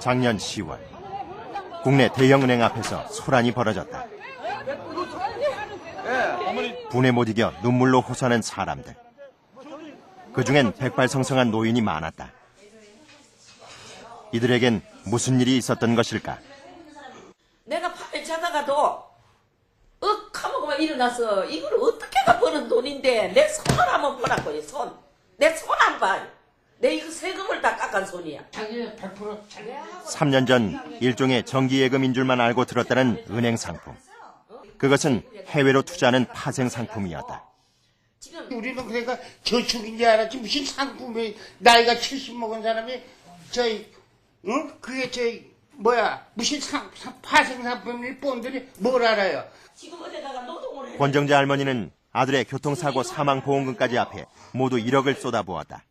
작년 10월 국내 대형은행 앞에서 소란이 벌어졌다. 분에 못 이겨 눈물로 호소하는 사람들. 그중엔 백발성성한 노인이 많았다. 이들에겐 무슨 일이 있었던 것일까? 내가 밤에 자다가도 하고 일어나서 이걸 어떻게 버는 돈인데 내 손을 한번 보라고요. 손. 내 손 한 번. 내 이거 세금을 다 깎은 손이야. 3년 전 일종의 정기예금인 줄만 알고 들었다는 은행 상품. 그것은 해외로 투자하는 파생 상품이었다. 우리는 그러니까 저축인 줄 알았지 무슨 상품이 나이가 70 먹은 사람이 그게 무슨 파생 상품일 뻔들이 뭘 알아요. 권정자 할머니는 아들의 교통사고 사망보험금까지 합해 모두 1억을 쏟아부었다.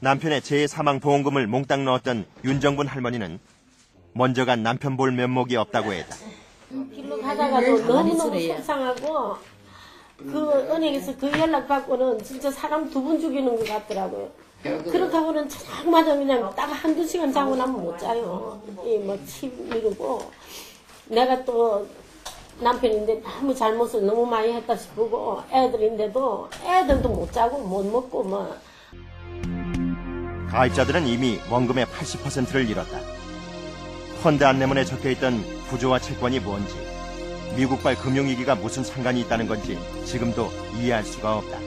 남편의 재해사망보험금을 몽땅 넣었던 윤정분 할머니는 먼저 간 남편 볼 면목이 없다고 했다. 길로 가다가도 너무너무 속상하고 그 은행에서 그 연락 받고는 진짜 사람 2번 죽이는 것 같더라고요. 그렇게 하고는 저녁마다 그냥 딱 1-2시간 자고 나면 못 자요. 침 미루고 내가 또 남편인데 너무 잘못을 너무 많이 했다 싶고 애들인데도 애들도 못 자고 못 먹고 가입자들은 이미 원금의 80%를 잃었다. 펀드 안내문에 적혀있던 구조와 채권이 뭔지, 미국발 금융위기가 무슨 상관이 있다는 건지 지금도 이해할 수가 없다.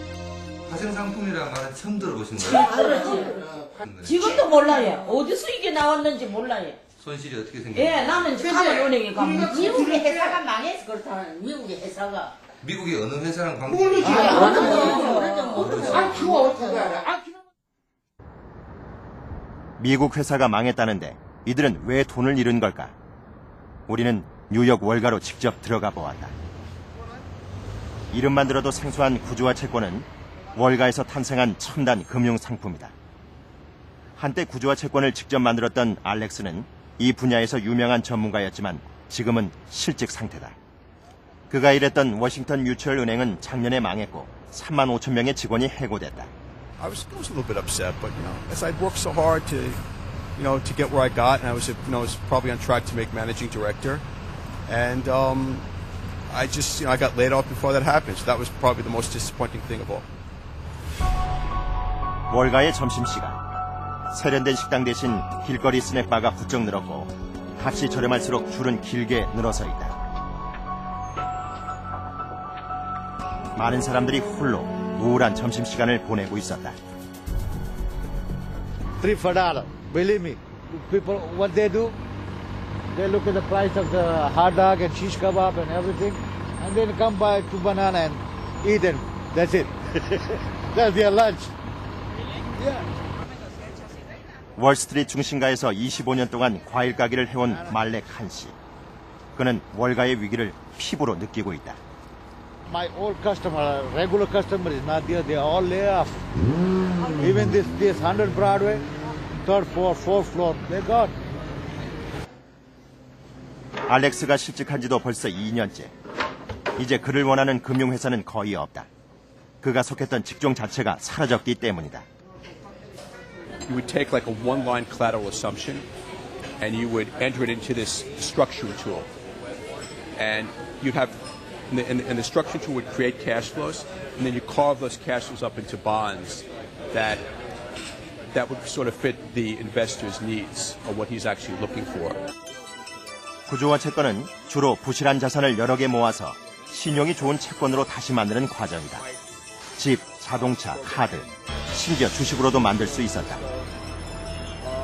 파생상품이라는 말은 처음 들어보신 거예요? 지금도 몰라요. 어디서 이게 나왔는지 몰라요. 손실이 어떻게 생겼어요? 예, 나는 카mer은행에 가면 미국의 회사가 망해서 그렇다. 미국의 회사가. 미국의 어느 회사랑 관계? 모르지. 모르죠. 그거 어떻게 알아? 미국 회사가 망했다는데 이들은 왜 돈을 잃은 걸까? 우리는 뉴욕 월가로 직접 들어가 보았다. 이름만 들어도 생소한 구조와 채권은 월가에서 탄생한 첨단 금융상품이다. 한때 구조와 채권을 직접 만들었던 알렉스는 이 분야에서 유명한 전문가였지만 지금은 실직 상태다. 그가 일했던 워싱턴 뮤추얼 은행은 작년에 망했고 3만 5천 명의 직원이 해고됐다. I was a little bit upset, but as I'd worked so hard to get where I got, and I was probably on track to make managing director, and I got laid off before that happened. So that was probably the most disappointing thing of all. 월가의 점심시간. 세련된 식당 대신 길거리 스낵바가 부쩍 늘었고 값이 저렴할수록 줄은 길게 늘어서 있다. 많은 사람들이 홀로 우울한 점심시간을 보내고 있었다. $3 for $1. Believe me, people, what they do, they look at the price of the hot dog and shish kebab and everything, and then come buy 2 bananas and eat them. That's it. That's their lunch. Yeah. 월스트리트 중심가에서 25년 동안 과일 가게를 해온 말렉 한 씨. 그는 월가의 위기를 피부로 느끼고 있다. My old customer, regular customer is not there. They are all lay off. Even this 100 Broadway, 3rd floor, 4th floor, they got. 알렉스가 실직한 지도 벌써 2년째. 이제 그를 원하는 금융회사는 거의 없다. 그가 속했던 직종 자체가 사라졌기 때문이다. You would take like a one-line collateral assumption and you would enter it into this structuring tool. And you'd have, and the structuring tool would create cash flows, and then you carve those cash flows up into bonds that would sort of fit the investor's needs or what he's actually looking for. 구조와 채권은 주로 부실한 자산을 여러 개 모아서 신용이 좋은 채권으로 다시 만드는 과정이다. 집, 자동차, 카드, 심지어 주식으로도 만들 수 있었다.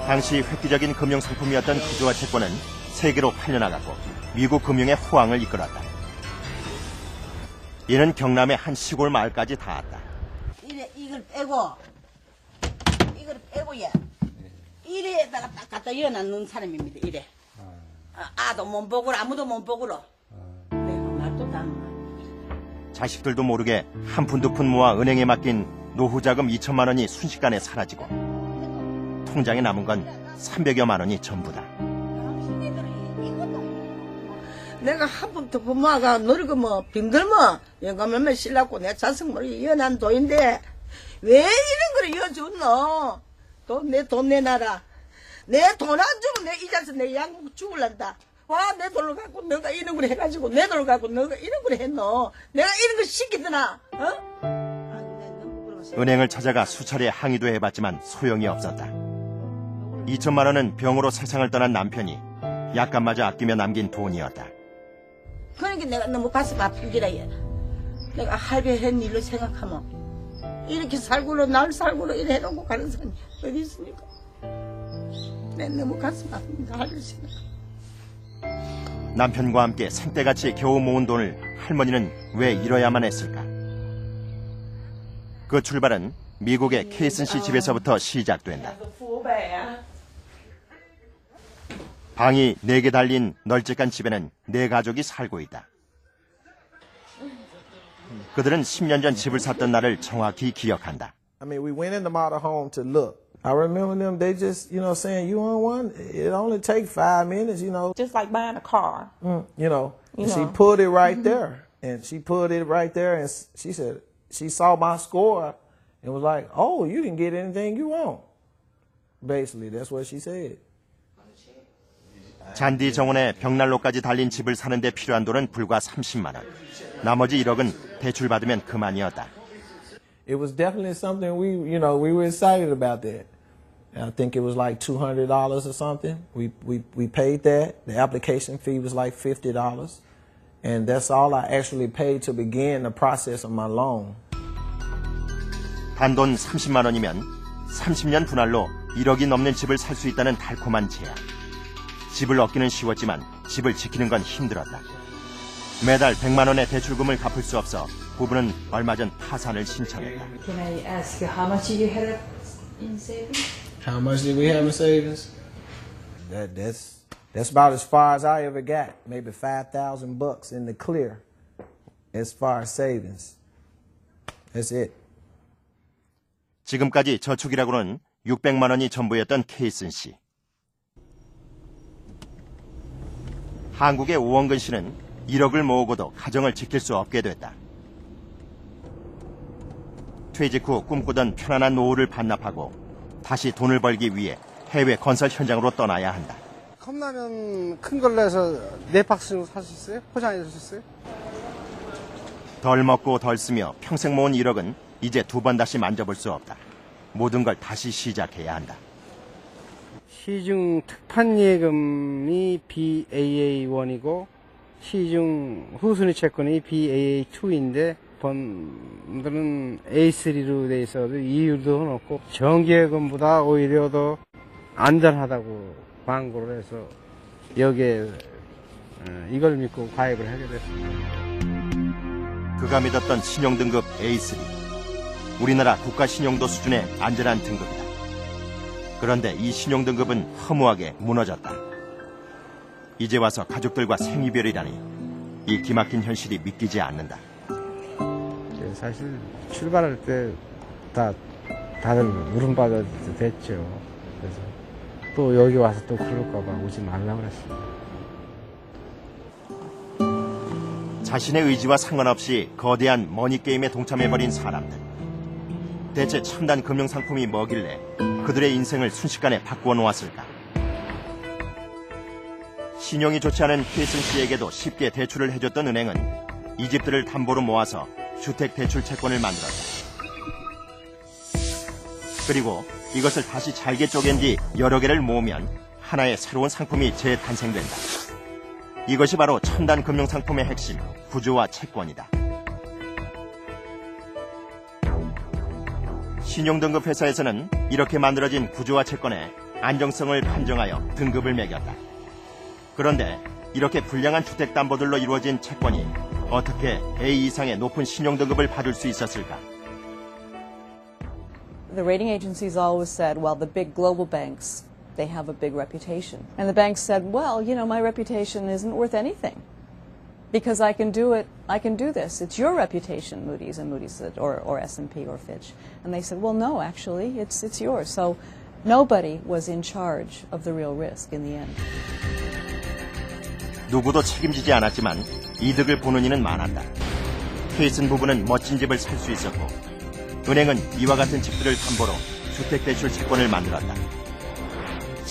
당시 획기적인 금융상품이었던 구조와 채권은 세계로 팔려나갔고 미국 금융의 호황을 이끌었다. 이는 경남의 한 시골 마을까지 닿았다. 이걸 빼고 예. 이래다가 딱 갖다 이어놓는 사람입니다. 이래. 아도 못 보고로 아무도 못 보고로. 내가 말도 다 안 나. 자식들도 모르게 한 푼 두 푼 모아 은행에 맡긴 노후자금 2천만 원이 순식간에 사라지고 통장에 남은 건 300여만 원이 전부다. 내가 한 푼 두 푼 모아가 노리고 빈들면 영감매매 실라고 내 자식 머리 이어난 돈인데 왜 이런 걸 이어줬노? 내 돈 내놔라. 내 돈 안 주면 내 이자에서 내 양국 죽을란다. 와, 내 돈을 갖고 너가 이런 걸 해가지고 내 돈을 갖고 너가 이런 걸 했노. 내가 이런 걸 시키더나. 은행을 찾아가 수차례 항의도 해봤지만 소용이 없었다. 2천만 원은 병으로 세상을 떠난 남편이 약간마저 아끼며 남긴 돈이었다. 그러니까 내가 너무 가슴 아픈 기라. 내가 할배 한 일로 생각하면 이렇게 살고로 날 살고로 이래 해놓고 가는 사람이 어디 있습니까? 내 너무 가슴 아픕니다. 할배 생각. 남편과 함께 생때같이 겨우 모은 돈을 할머니는 왜 잃어야만 했을까? 그 출발은 미국의 케이슨 씨 집에서부터 시작된다. 방이 4개 달린 널찍한 집에는 4가족이 살고 있다. 그들은 10년 전 집을 샀던 날을 정확히 기억한다. I mean, we went in the model home to look. I remember them, they just, saying, you want one? It only takes 5 minutes, Just like buying a car. She put it right there. And she put it right there, and she said, she saw my score and was like, oh, you can get anything you want. Basically, that's what she said. 잔디 정원에 벽난로까지 달린 집을 사는데 필요한 돈은 불과 30만 원. 나머지 1억은 대출받으면 그만이었다. It was definitely something we were excited about that. I think it was like $200 or something. We paid that. The application fee was like $50. And that's all I actually paid to begin the process of my loan. 단돈 30만 원이면 30년 분할로 1억이 넘는 집을 살 수 있다는 달콤한 제안. 집을 얻기는 쉬웠지만 집을 지키는 건 힘들었다. 매달 100만 원의 대출금을 갚을 수 없어 부부는 얼마 전 파산을 신청했다. Can I ask you how much you had in savings? How much did we have in savings? That's about as far as I ever got. Maybe $5,000 in the clear as far as savings. That's it. 지금까지 저축이라고는 600만 원이 전부였던 케이슨 씨. 한국의 오원근 씨는 1억을 모으고도 가정을 지킬 수 없게 됐다. 퇴직 후 꿈꾸던 편안한 노후를 반납하고 다시 돈을 벌기 위해 해외 건설 현장으로 떠나야 한다. 컵라면 큰 걸로 해서 4박스 살 수 있어요? 포장해 줄 수 있어요? 덜 먹고 덜 쓰며 평생 모은 1억은 이제 2번 다시 만져볼 수 없다. 모든 걸 다시 시작해야 한다. 시중 특판 예금이 BAA1이고 시중 후순위 채권이 BAA2인데 번들은 A3로 돼 있어도 이율도 높고 정기예금보다 오히려 더 안전하다고 광고를 해서 여기에 이걸 믿고 가입을 하게 됐습니다. 그가 믿었던 신용등급 A3. 우리나라 국가 신용도 수준의 안전한 등급이다. 그런데 이 신용등급은 허무하게 무너졌다. 이제 와서 가족들과 생이별이라니 이 기막힌 현실이 믿기지 않는다. 사실 출발할 때 다들 울음받아 됐죠. 그래서 또 여기 와서 또 그럴까봐 오지 말라고 그랬습니다. 자신의 의지와 상관없이 거대한 머니게임에 동참해버린 사람들. 대체 첨단 금융상품이 뭐길래 그들의 인생을 순식간에 바꾸어 놓았을까? 신용이 좋지 않은 케이슨 씨에게도 쉽게 대출을 해줬던 은행은 이 집들을 담보로 모아서 주택대출 채권을 만들었다. 그리고 이것을 다시 잘게 쪼갠 뒤 여러 개를 모으면 하나의 새로운 상품이 재탄생된다. 이것이 바로 첨단 금융상품의 핵심, 구조화 채권이다. 신용등급 회사에서는 이렇게 만들어진 구조화 채권에 안정성을 판정하여 등급을 매겼다. 그런데 이렇게 불량한 주택담보들로 이루어진 채권이 어떻게 A 이상의 높은 신용등급을 받을 수 있었을까? The rating agencies always said, well, the big global banks, they have a big reputation. And the banks said, well, my reputation isn't worth anything. Because I can do this. It's your reputation, Moody's, said, or S&P or Fitch. And they said, well, no, actually, it's yours. So nobody was in charge of the real risk in the end. 누구도 책임지지 않았지만 이득을 보는 이는 많았다. 케이슨 부부는 멋진 집을 살 수 있었고 은행은 이와 같은 집들을 담보로 주택대출 채권을 만들었다.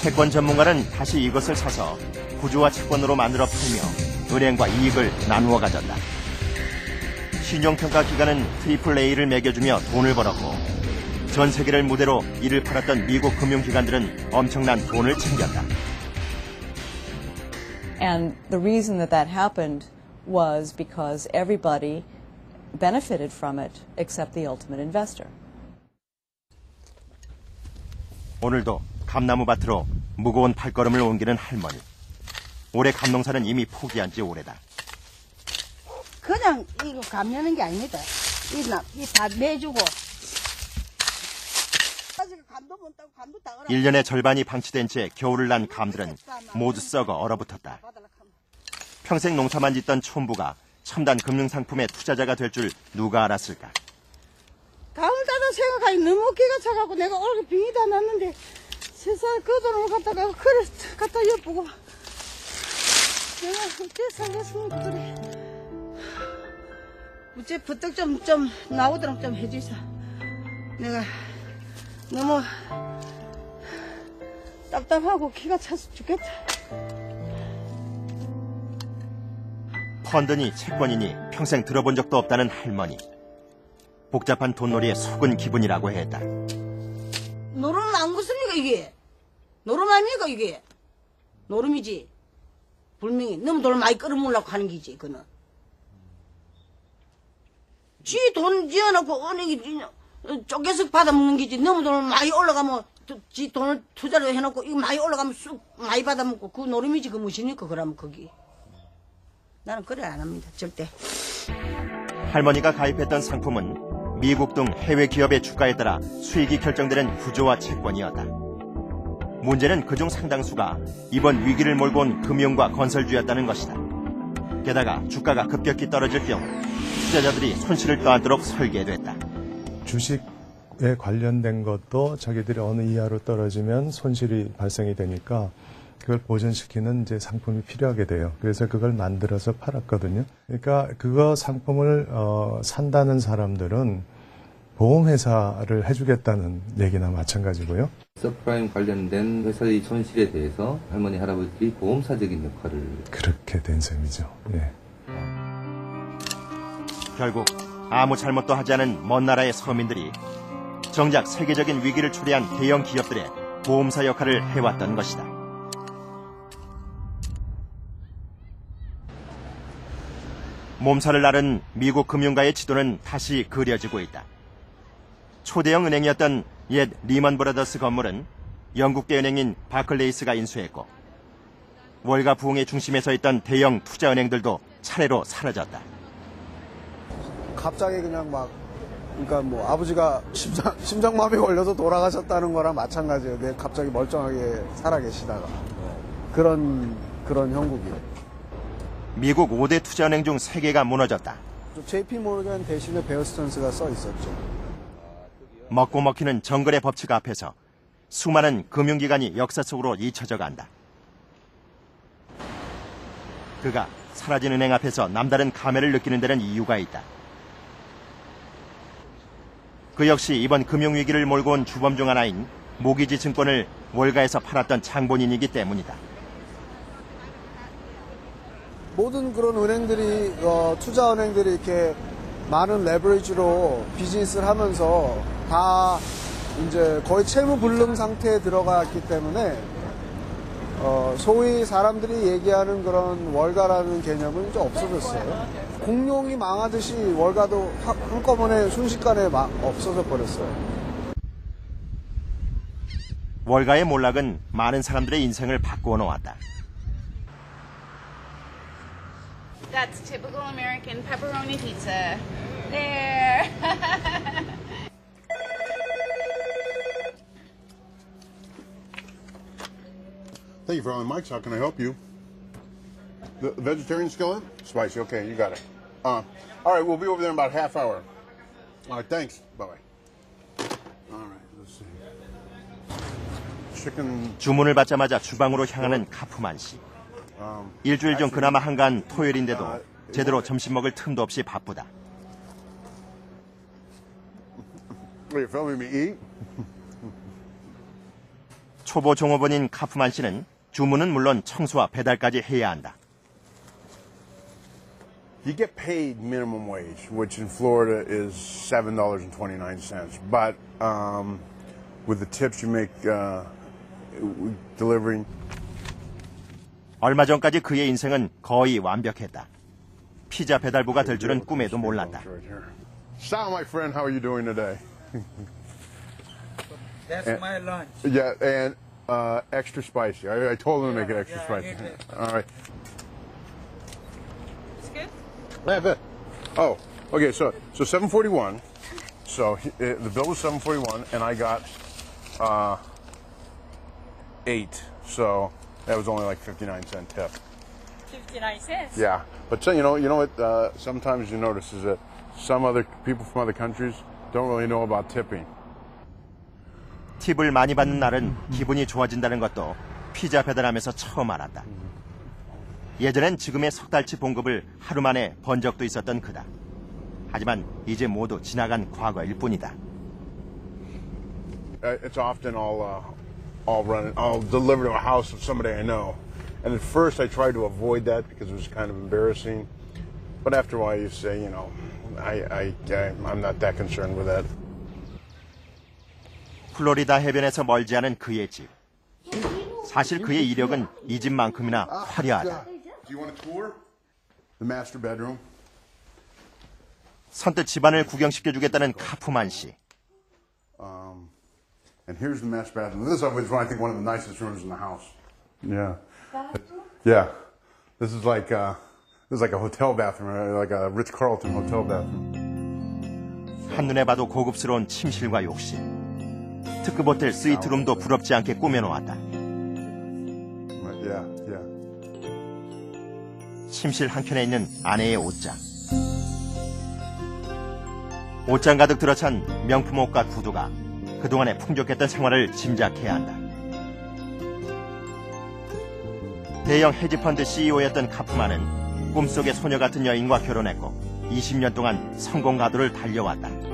채권 전문가는 다시 이것을 사서 구조화 채권으로 만들어 팔며 은행과 이익을 나누어 가졌다. 신용평가 기관은 AAA를 매겨주며 돈을 벌었고 전 세계를 무대로 이를 팔았던 미국 금융기관들은 엄청난 돈을 챙겼다. And the reason that that happened was because everybody benefited from it except the ultimate investor. 오늘도 감나무 밭으로 무거운 발걸음을 옮기는 할머니. 올해 감농사는 이미 포기한 지 오래다. 그냥 이거 감내는 게 아닙니다. 이 다 매주고. 1년의 절반이 방치된 채 겨울을 난 감들은 모두 썩어 얼어붙었다. 평생 농사만 짓던 촌부가 첨단 금융상품의 투자자가 될 줄 누가 알았을까? 가을 따다 생각하니 너무 기가 차가고 내가 얼굴 빙이 다 났는데 세상에 그 돈을 갖다가 그래 갖다 엿보고 내가 어떻게 살겠습니까 그래. 어째 부쩍 좀 나오도록 좀 해주셔. 내가 너무 답답하고 기가 차서 죽겠다. 펀드니 채권이니 평생 들어본 적도 없다는 할머니. 복잡한 돈놀이에 속은 기분이라고 했다. 노름은 안 굳습니까 이게? 노름 아닙니까 이게? 노름이지. 분명히 너무 돈 많이 끌어모으려고 하는 기지 그는. 지 돈 지어놓고 은행이 쪼개서 받아먹는 기지. 너무 돈 많이 올라가면 지 돈을 투자를 해놓고 이거 많이 올라가면 쑥 많이 받아먹고 그 노름이지 그 무엇입니까 그러면 거기. 나는 그래 안 합니다 절대. 할머니가 가입했던 상품은 미국 등 해외 기업의 주가에 따라 수익이 결정되는 구조화 채권이었다. 문제는 그중 상당수가 이번 위기를 몰고 온 금융과 건설주였다는 것이다. 게다가 주가가 급격히 떨어질 경우 투자자들이 손실을 떠안도록 설계됐다. 주식에 관련된 것도 자기들이 어느 이하로 떨어지면 손실이 발생이 되니까 그걸 보존시키는 이제 상품이 필요하게 돼요. 그래서 그걸 만들어서 팔았거든요. 그러니까 그거 상품을 산다는 사람들은 보험회사를 해주겠다는 얘기나 마찬가지고요. 서프라임 관련된 회사의 손실에 대해서 할머니, 할아버지들이 보험사적인 역할을 그렇게 된 셈이죠. 예. 결국 아무 잘못도 하지 않은 먼 나라의 서민들이 정작 세계적인 위기를 초래한 대형 기업들의 보험사 역할을 해왔던 것이다. 몸살을 앓은 미국 금융가의 지도는 다시 그려지고 있다. 초대형 은행이었던 옛 리먼 브라더스 건물은 영국계 은행인 바클레이스가 인수했고 월가 부흥의 중심에 서 있던 대형 투자은행들도 차례로 사라졌다. 갑자기 그냥 그러니까 뭐 아버지가 심장마비 걸려서 돌아가셨다는 거랑 마찬가지예요. 내 갑자기 멀쩡하게 살아계시다가 그런 형국이에요. 미국 5대 투자은행 중 3개가 무너졌다. JP 모르건 대신에 베어 스턴스가 써 있었죠. 먹고 먹히는 정글의 법칙 앞에서 수많은 금융기관이 역사 속으로 잊혀져 간다. 그가 사라진 은행 앞에서 남다른 감회를 느끼는 데는 이유가 있다. 그 역시 이번 금융위기를 몰고 온 주범 중 하나인 모기지 증권을 월가에서 팔았던 장본인이기 때문이다. 모든 그런 은행들이 투자은행들이 이렇게 많은 레버리지로 비즈니스를 하면서 다 이제 거의 채무 불능 상태에 들어갔기 때문에 소위 사람들이 얘기하는 그런 월가라는 개념은 이제 없어졌어요. 공룡이 망하듯이 월가도 한꺼번에 순식간에 없어져 버렸어요. 월가의 몰락은 많은 사람들의 인생을 바꾸어 놓았다. That's typical American pepperoni pizza. There. Thank you for calling Mike's. How can I help you? The vegetarian skillet? Spicy. Okay, you got it. All right, we'll be over there in about a half hour. All right, thanks. Bye-bye. All right, let's see. Chicken. 주문을 받자마자 주방으로 향하는 카프만 씨. 일주일 중 그나마 한가한 토요일인데도 제대로 점심 먹을 틈도 없이 바쁘다. Are you filming me eat? 초보 종업원인 카프만 씨는 주문은 물론 청소와 배달까지 해야 한다. You get paid minimum wage, which in Florida is $7.29. But with the tips you make delivering. 얼마 전까지 그의 인생은 거의 완벽했다. 피자 배달부가 될 줄은 꿈에도 몰랐다. Sal, my friend, how are you doing today? That's my lunch. Yeah, and extra spicy. I told him to make it extra spicy. All right. It's good? Yeah, good. Oh, okay. So $7.41. So the bill was $7.41, and I got $8. So that was only like 59-cent tip. 59 cents? Yeah, but you know what? Sometimes you notice is that some other people from other countries don't really know about tipping. 팁을 많이 받는 날은 기분이 좋아진다는 것도 피자 배달하면서 처음 알았다. 예전엔 지금의 석 달치 봉급을 하루 만에 번 적도 있었던 그다. 하지만 이제 모두 지나간 과거일 뿐이다. It's often I'll deliver to a house of somebody I know. And at first I tried to avoid that because it was kind of embarrassing. But after a while you say, you know, I'm not that concerned with that. 플로리다 해변에서 멀지 않은 그의 집. 사실 그의 이력은 이 집만큼이나 화려하다. Do you want a tour? The master bedroom. 선뜻 집안을 구경시켜주겠다는 카프만 씨. And here's the master bathroom. This is, I think, one of the nicest rooms in the house. Yeah. Yeah. This is like a hotel bathroom, like a Ritz-Carlton hotel bathroom. 한눈에 봐도 고급스러운 침실과 욕실. 특급 호텔 스위트룸도 부럽지 않게 꾸며놓았다. Yeah, yeah. 침실 한켠에 있는 아내의 옷장. 옷장 가득 들어찬 명품 옷과 구두가 그동안의 풍족했던 생활을 짐작해야 한다. 대형 헤지펀드 CEO였던 카프만은 꿈속의 소녀 같은 여인과 결혼했고 20년 동안 성공 가도를 달려왔다.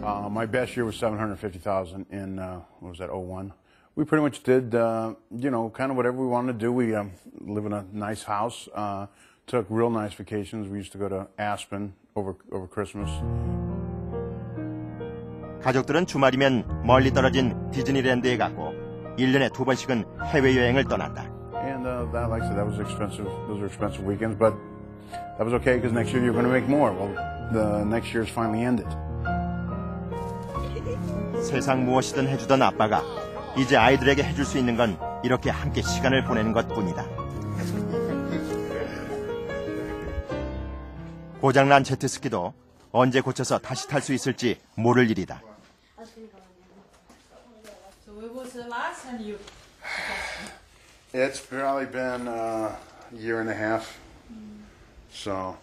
My best year was $750,000 in what was that? 01. We pretty much did, you know, kind of whatever we wanted to do. We live in a nice house. Took real nice vacations. We used to go to Aspen over Christmas. 가족들은 주말이면 멀리 떨어진 디즈니랜드에 갔고 1년에 2번씩은 해외여행을 떠난다. And that, like I said, that was expensive. Those were expensive weekends, but that was okay because next year you're going to make more. Well, the next year is finally ended. 세상 무엇이든 해주던 아빠가 이제 아이들에게 해줄 수 있는 건 이렇게 함께 시간을 보내는 것뿐이다. 고장난 제트스키도 언제 고쳐서 다시 탈 수 있을지 모를 일이다. So when was the last time you? It's probably been a year and a half. So,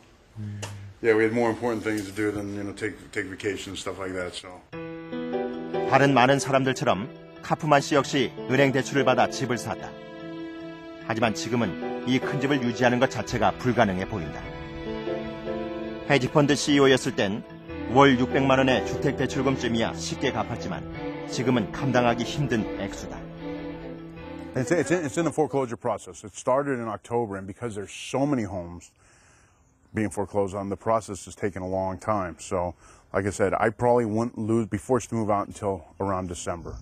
yeah, we had more important things to do than, you know, take vacations and stuff like that. So. 다른 많은 사람들처럼 카프만 씨 역시 은행 대출을 받아 집을 샀다. 하지만 지금은 이 큰 집을 유지하는 것 자체가 불가능해 보인다. 헤지펀드 CEO였을 땐 월 600만 원의 주택대출금쯤이야 쉽게 갚았지만 지금은 감당하기 힘든 액수다. It's in the foreclosure process. It started in October, and because there's so many homes being foreclosed on, the process has taken a long time. So, like I said, I probably wouldn't be forced to move out until around December.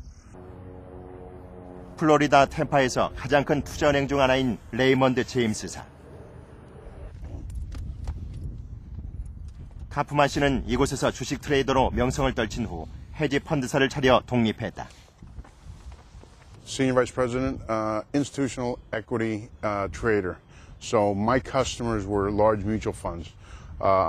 플로리다 템파에서 가장 큰 투자은행 중 하나인 레이먼드 제임스사. 카프만 씨는 이곳에서 주식 트레이더로 명성을 떨친 후 헤지 펀드사를 차려 독립했다. Senior Vice President, institutional equity trader. So my customers were large mutual funds.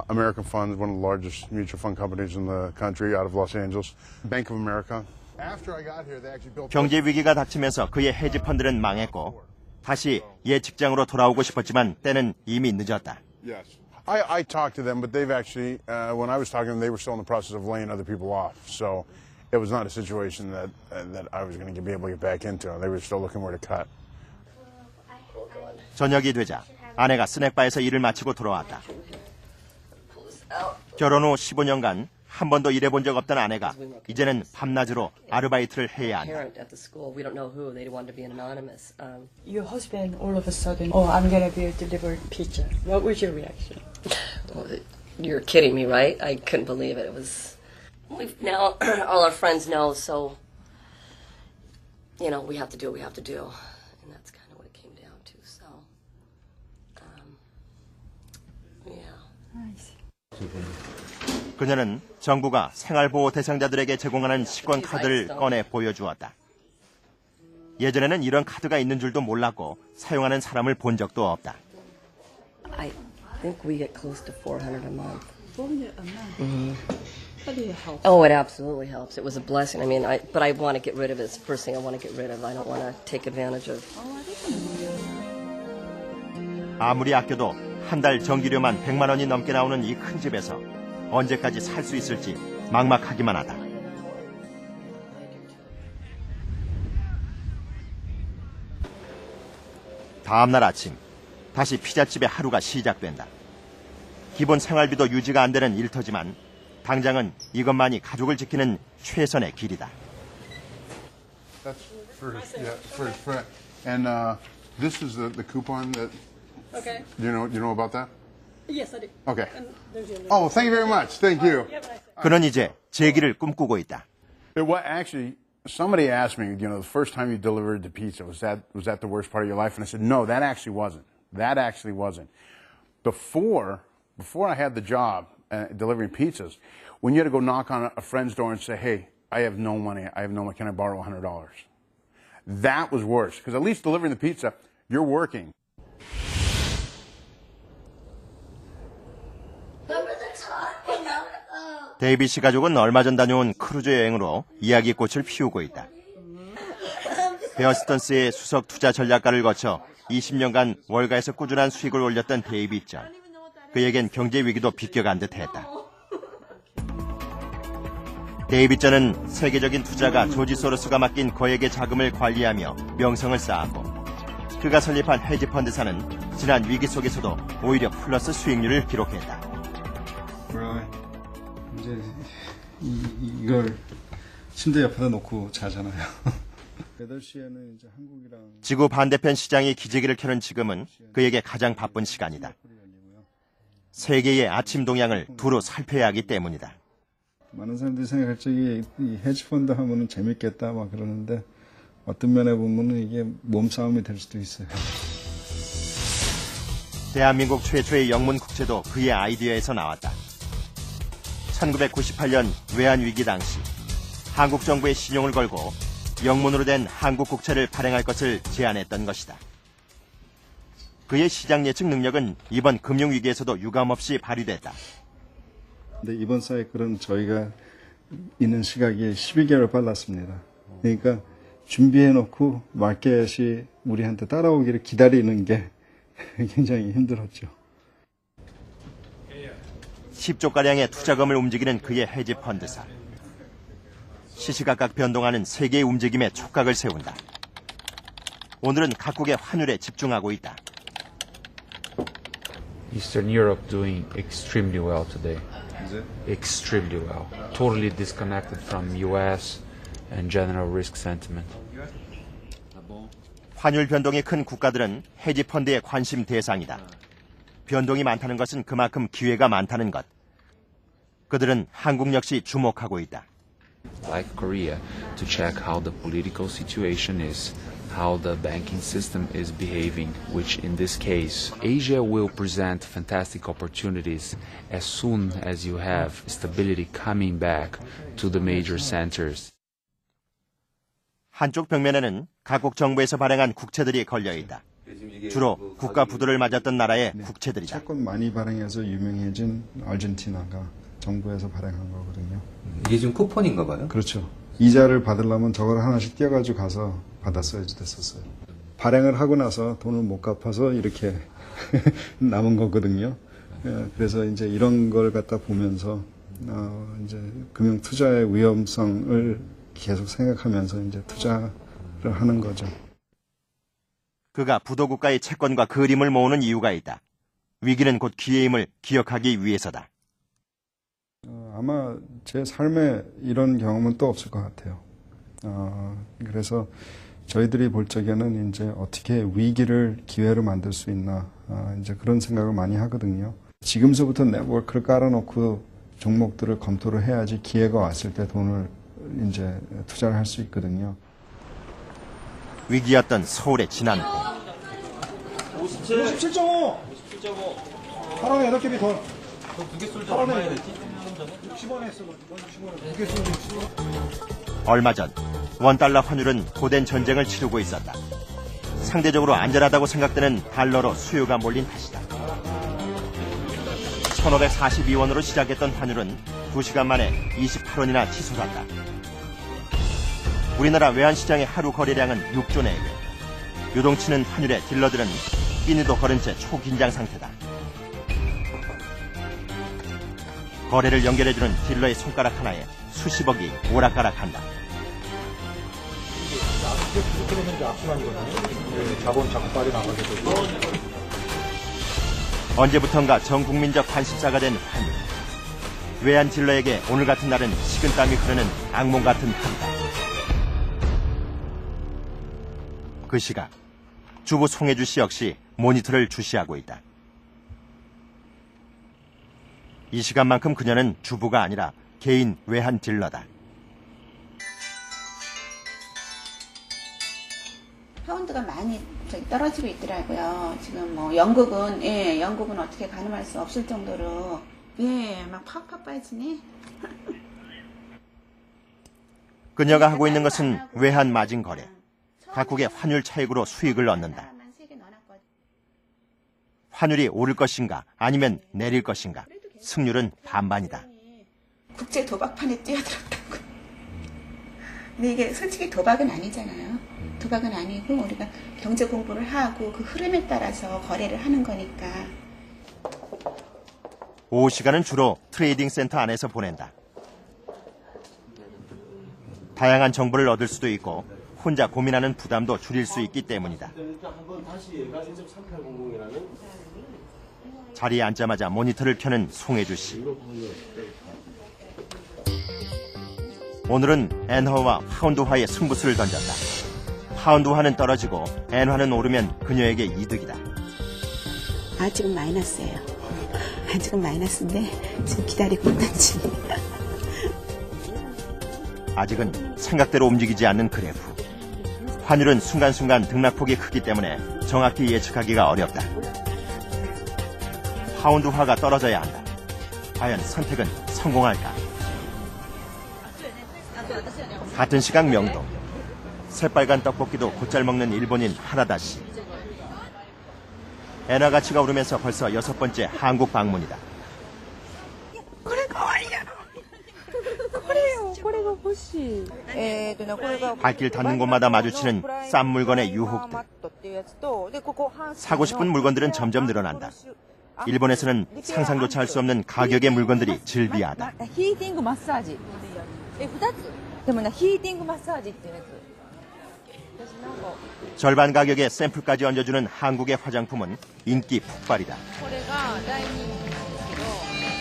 American Funds, one of the largest mutual fund companies in the country out of Los Angeles. Bank of America. After I got here, they actually built. 경제 위기가 닥치면서 그의 헤지 펀드는 망했고 다시 옛 직장으로 돌아오고 싶었지만 때는 이미 늦었다. Yes. I talked to them, but they've actually, when I was talking to them, they were still in the process of laying other people off. So it was not a situation that I was going to be able to get back into. They were still looking where to cut. 저녁이 되자 아내가 스낵바에서 일을 마치고 돌아왔다. 결혼 후 15년간 한 번도 일해본 적 없던 아내가 이제는 밤낮으로 아르바이트를 해야 한다. Your husband all of a sudden, oh, I'm gonna be delivered pizza. What was your reaction? You're kidding me, right? I couldn't believe it. It was. Now all our friends know, so we have to do what we have to do, and that's kind of what it came down to. So, yeah. 그녀는 정부가 생활보호 대상자들에게 제공하는 식권 카드를 꺼내 보여주었다. 예전에는 이런 카드가 있는 줄도 몰랐고 사용하는 사람을 본 적도 없다. I think we get close to $400 a month. $400 a month. How do you help? Oh, it absolutely helps. It was a blessing. I mean, but I want to get rid of it. It's the first thing I want to get rid of. I don't want to take advantage of. 아무리 아껴도 한 달 전기료만 100만 원이 넘게 나오는 이 큰 집에서 언제까지 살 수 있을지 막막하기만 하다. 다음 날 아침, 다시 피자집의 하루가 시작된다. 기본 생활비도 유지가 안 되는 일터지만 당장은 이것만이 가족을 지키는 최선의 길이다. And this is the coupon that. Okay. You know about that? Yes, I do. Okay. And there's your Oh, thank you very much. Thank you. 그는 이제 재기를 꿈꾸고 있다. What actually? Somebody asked me, the first time you delivered the pizza, was that the worst part of your life? And I said, no, that actually wasn't. That actually wasn't. Before I had the job delivering pizzas, when you had to go knock on a friend's door and say, hey, I have no money, can I borrow $100? That was worse, because at least delivering the pizza, you're working. 데이비씨 가족은 얼마 전 다녀온 크루즈 여행으로 이야기꽃을 피우고 있다. 베어스턴스의 수석 투자 전략가를 거쳐 20년간 월가에서 꾸준한 수익을 올렸던 데이비 전. 그에겐 경제 위기도 비껴간 듯했다. 데이비 전은 세계적인 투자가 조지 소로스가 맡긴 거액의 자금을 관리하며 명성을 쌓았고 그가 설립한 헤지 펀드사는 지난 위기 속에서도 오히려 플러스 수익률을 기록했다. 이제 이걸 침대 옆에다 놓고 자잖아요. 8시에는 이제 한국이랑 지구 반대편 시장이 기저귀를 켜는 지금은 그에게 가장 바쁜 시간이다. 세계의 아침 동향을 두루 살펴야 하기 때문이다. 많은 사람들이 생각할 적에 이 헤지펀드 하면은 재밌겠다 막 그러는데 어떤 면에 보면은 이게 몸싸움이 될 수도 있어요. 대한민국 최초의 영문 국채도 그의 아이디어에서 나왔다. 1998년 외환위기 당시 한국 정부의 신용을 걸고 영문으로 된 한국 국채를 발행할 것을 제안했던 것이다. 그의 시장 예측 능력은 이번 금융위기에서도 유감없이 발휘됐다. 근데 이번 사이클은 저희가 있는 시각이 12개월 빨랐습니다. 그러니까 준비해놓고 마켓이 우리한테 따라오기를 기다리는 게 굉장히 힘들었죠. 10조가량의 투자금을 움직이는 그의 헤지 펀드사. 시시각각 변동하는 세계의 움직임에 촉각을 세운다. 오늘은 각국의 환율에 집중하고 있다. Eastern Europe doing extremely well today. Extremely well. Totally disconnected from US and general risk sentiment. 환율 변동이 큰 국가들은 헤지 펀드의 관심 대상이다. 변동이 많다는 것은 그만큼 기회가 많다는 것. 그들은 한국 역시 주목하고 있다. Like Korea, to check how the political situation is, how the banking system is behaving, which in this case, Asia will present fantastic opportunities as soon as you have stability coming back to the major centers. 한쪽 벽면에는 각국 정부에서 발행한 국채들이 걸려 있다. 주로 국가 부도를 맞았던 나라의 국채들이다. 채권 많이 발행해서 유명해진 아르헨티나가 정부에서 발행한 거거든요. 이게 지금 쿠폰인가 봐요? 그렇죠. 이자를 받으려면 저걸 하나씩 띄어가지고 가서 받았어야지 됐었어요. 발행을 하고 나서 돈을 못 갚아서 이렇게 남은 거거든요. 그래서 이제 이런 걸 갖다 보면서 이제 금융 투자의 위험성을 계속 생각하면서 이제 투자를 하는 거죠. 그가 부도국가의 채권과 그림을 모으는 이유가 있다. 위기는 곧 기회임을 기억하기 위해서다. 아마 제 삶에 이런 경험은 또 없을 것 같아요. 그래서 저희들이 볼 적에는 이제 어떻게 위기를 기회로 만들 수 있나 이제 그런 생각을 많이 하거든요. 지금서부터 네트워크를 깔아놓고 종목들을 검토를 해야지 기회가 왔을 때 돈을 이제 투자를 할 수 있거든요. 위기였던 서울의 지난 봄. 57.5. 8원에 8개 더. 두개 쏠자 얼마야 되지? 60원에 했어. 60원에. 2개 쏠자 60원. 얼마 전 원달러 환율은 고된 전쟁을 치르고 있었다. 상대적으로 안전하다고 생각되는 달러로 수요가 몰린 탓이다. 1542원으로 시작했던 환율은 2시간 만에 28원이나 치솟았다. 우리나라 외환시장의 하루 거래량은 6조 내외. 요동치는 환율의 딜러들은 끼니도 거른 채 초긴장 상태다. 거래를 연결해주는 딜러의 손가락 하나에 수십억이 오락가락한다. 이게 부족하면 이제 악순환이거든요. 자본 적발이 나가게 되고. 언제부턴가 전 국민적 관심사가 된 환율. 외환 딜러에게 오늘 같은 날은 식은땀이 흐르는 악몽 같은 하루다. 그 시각 주부 송혜주 씨 역시 모니터를 주시하고 있다. 이 시간만큼 그녀는 주부가 아니라 개인 외환 딜러다. 파운드가 많이 떨어지고 있더라고요. 지금 뭐 영국은 어떻게 가늠할 수 없을 정도로 막 팍팍 빠지네. 그녀가 하고 있는 것은 외환 마진 거래. 각국의 환율 차익으로 수익을 얻는다. 환율이 오를 것인가 아니면 내릴 것인가. 승률은 반반이다. 국제 도박판에 뛰어들었다고. 근데 이게 솔직히 도박은 아니잖아요. 도박은 아니고 우리가 경제 공부를 하고 그 흐름에 따라서 거래를 하는 거니까. 오후 시간은 주로 트레이딩 센터 안에서 보낸다. 다양한 정보를 얻을 수도 있고 혼자 고민하는 부담도 줄일 수 있기 때문이다. 자리에 앉자마자 모니터를 켜는 송혜주 씨. 오늘은 엔화와 파운드화의 승부수를 던졌다. 파운드화는 떨어지고 엔화는 오르면 그녀에게 이득이다. 아직은 마이너스예요. 아직은 마이너스인데 지금 기다리고 있는 중입니다. 아직은 생각대로 움직이지 않는 그래프. 환율은 순간순간 등락폭이 크기 때문에 정확히 예측하기가 어렵다. 파운드화가 떨어져야 한다. 과연 선택은 성공할까? 같은 시각 명동. 새빨간 떡볶이도 곧잘 먹는 일본인 하라다 씨. 엔화 가치가 오르면서 벌써 6번째 한국 방문이다. 발길 닿는 곳마다 마주치는 싼 물건의 유혹들. 사고 싶은 물건들은 점점 늘어난다. 일본에서는 상상조차 할 수 없는 가격의 물건들이 즐비하다. 히팅 마사지. でもね、ヒーティングマッサージっていうやつ。 절반 가격에 샘플까지 얹어주는 한국의 화장품은 인기 폭발이다.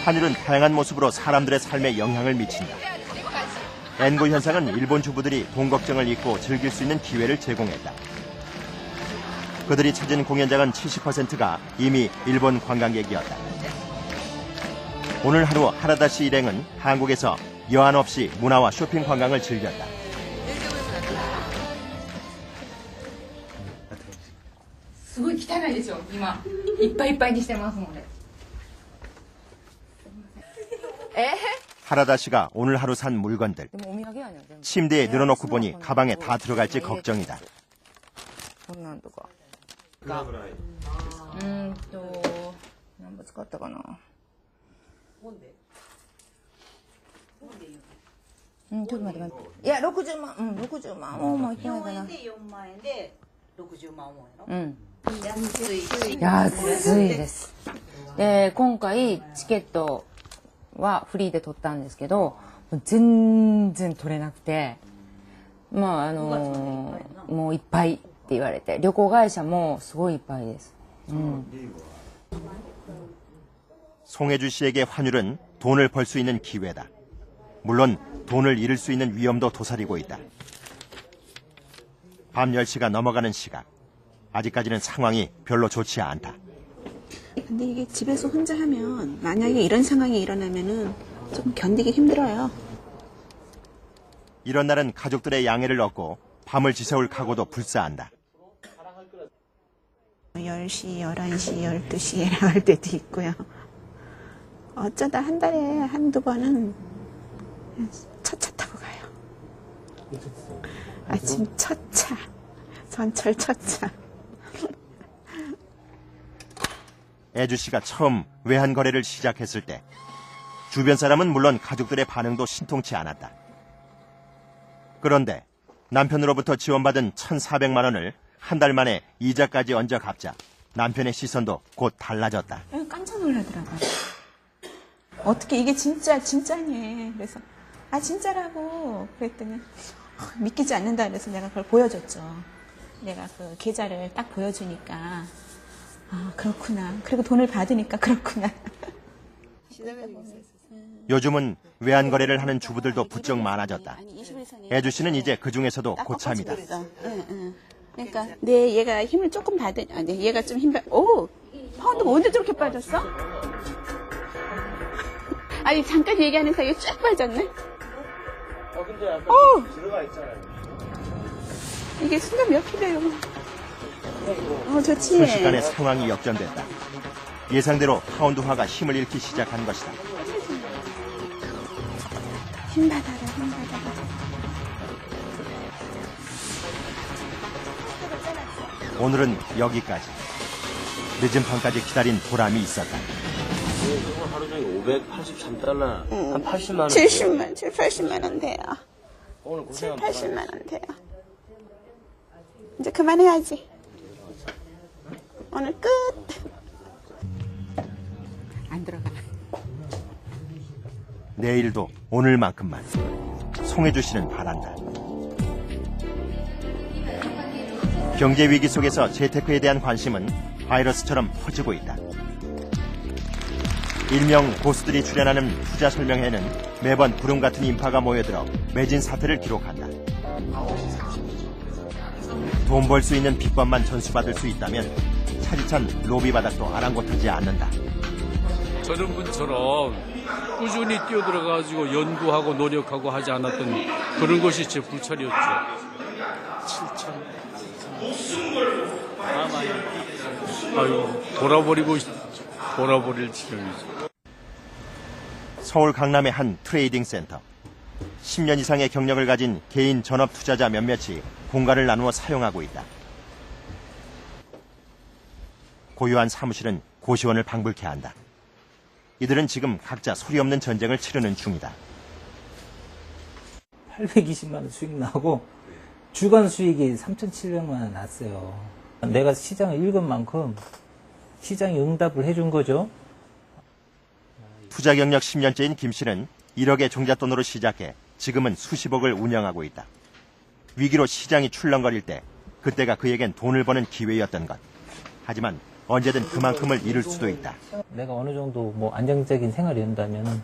환율은 다양한 모습으로 사람들의 삶에 영향을 미친다. 엔고 현상은 일본 주부들이 돈 걱정을 잊고 즐길 수 있는 기회를 제공했다. 그들이 찾은 공연장은 70%가 이미 일본 관광객이었다. 오늘 하루 하라다 씨 일행은 한국에서 여한 없이 문화와 쇼핑 관광을 즐겼다. すごい汚いでしょ今いっぱいいっぱいにしてますので 하라다 씨가 오늘 하루 산 물건들. 침대에 늘어놓고 보니 가방에 다 들어갈지 걱정이다. こんなんとか何部使ったかなちょっと待って待っていや60万60万もういってないかな4万円で60万ウォンやろ安いです。で今回チケットはフリーで取ったんですけど全然取れなくてまあもういっぱいって言われて旅行会社もすごいいっぱいです。 송혜주 씨에게 환율은 돈을 벌 수 있는 기회다. 물론 돈을 잃을 수 있는 위험도 도사리고 있다. 밤 10시가 넘어가는 시각. 아직까지는 상황이 별로 좋지 않다. 근데 이게 집에서 혼자 하면 만약에 이런 상황이 일어나면은 좀 견디기 힘들어요. 이런 날은 가족들의 양해를 얻고 밤을 지새울 각오도 불사한다. 10시, 11시, 12시에 나갈 때도 있고요. 어쩌다 한 달에 한두 번은 첫차 타고 가요. 아침 첫차, 전철 첫차. 애주 씨가 처음 외환 거래를 시작했을 때 주변 사람은 물론 가족들의 반응도 신통치 않았다. 그런데 남편으로부터 지원받은 1,400만 원을 한 달 만에 이자까지 얹어 갚자 남편의 시선도 곧 달라졌다. 깜짝 놀라더라고요. 어떻게 이게 진짜니? 그래서 진짜라고 그랬더니 믿기지 않는다 그래서 내가 그걸 보여줬죠. 내가 그 계좌를 딱 보여주니까 그렇구나. 그리고 돈을 받으니까 그렇구나. 요즘은 외환 거래를 하는 주부들도 부쩍 많아졌다. 애주 씨는 이제 그 중에서도 고참이다. 그러니까 얘가 힘을 조금 얘가 좀 파운드가 언제 저렇게 빠졌어? 아니 잠깐 얘기하는 사이에 쫙 빠졌네. 근데 아까 들어가 있잖아요. 이게 순간 몇 킬로예요? 좋지. 순식간에 상황이 역전됐다. 예상대로 파운드화가 힘을 잃기 시작한 것이다. 힘 받아라. 오늘은 여기까지. 늦은 밤까지 기다린 보람이 있었다. 하루 종일 583달러, 한 80만 원. 80만 원 돼요. 오늘 80만 원 돼요. 이제 그만해야지. 오늘 끝. 안 들어가. 내일도 오늘만큼만 송혜주 씨는 바란다. 경제 위기 속에서 재테크에 대한 관심은 바이러스처럼 퍼지고 있다. 일명 고수들이 출연하는 투자 설명회는 매번 구름 같은 인파가 모여들어 매진 사태를 기록한다. 돈 벌 수 있는 비법만 전수받을 수 있다면 차디찬 로비 바닥도 아랑곳하지 않는다. 저런 분처럼 꾸준히 뛰어들어가지고 연구하고 노력하고 하지 않았던 그런 것이 제 불찰이었죠. 7천. 아유, 돌아버릴 지경이죠. 서울 강남의 한 트레이딩 센터. 10년 이상의 경력을 가진 개인 전업 투자자 몇몇이 공간을 나누어 사용하고 있다. 고요한 사무실은 고시원을 방불케 한다. 이들은 지금 각자 소리 없는 전쟁을 치르는 중이다. 820만 원 수익 나고 주간 수익이 3,700만 원 났어요. 내가 시장을 읽은 만큼 시장이 응답을 해준 거죠. 투자 경력 10년째인 김 씨는 1억의 종잣돈으로 시작해 지금은 수십억을 운영하고 있다. 위기로 시장이 출렁거릴 때 그때가 그에겐 돈을 버는 기회였던 것. 하지만 언제든 그만큼을 잃을 수도 있다. 내가 어느 정도 뭐 안정적인 생활이 된다면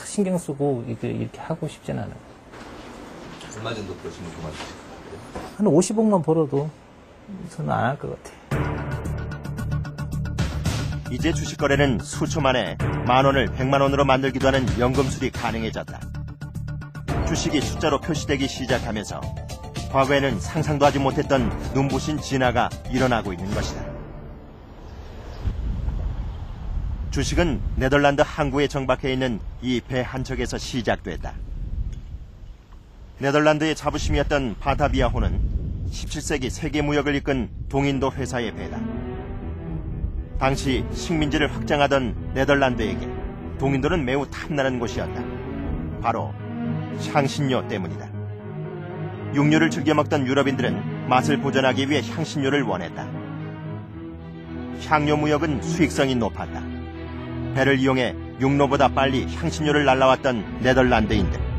신경 쓰고 이렇게 하고 싶진 않아요. 얼마 정도 버시면 그만두세요? 한 50억만 벌어도 저는 안 할 것 같아요. 이제 주식 거래는 수초 만에 10,000원을 100만 원으로 만들기도 하는 연금술이 가능해졌다. 주식이 숫자로 표시되기 시작하면서 과거에는 상상도 하지 못했던 눈부신 진화가 일어나고 있는 것이다. 주식은 네덜란드 항구에 정박해 있는 이 배 한 척에서 시작됐다. 네덜란드의 자부심이었던 바타비아호는 17세기 세계 무역을 이끈 동인도 회사의 배다. 당시 식민지를 확장하던 네덜란드에게 동인도는 매우 탐나는 곳이었다. 바로 향신료 때문이다. 육류를 즐겨 먹던 유럽인들은 맛을 보존하기 위해 향신료를 원했다. 향료 무역은 수익성이 높았다. 배를 이용해 육로보다 빨리 향신료를 날라왔던 네덜란드인들.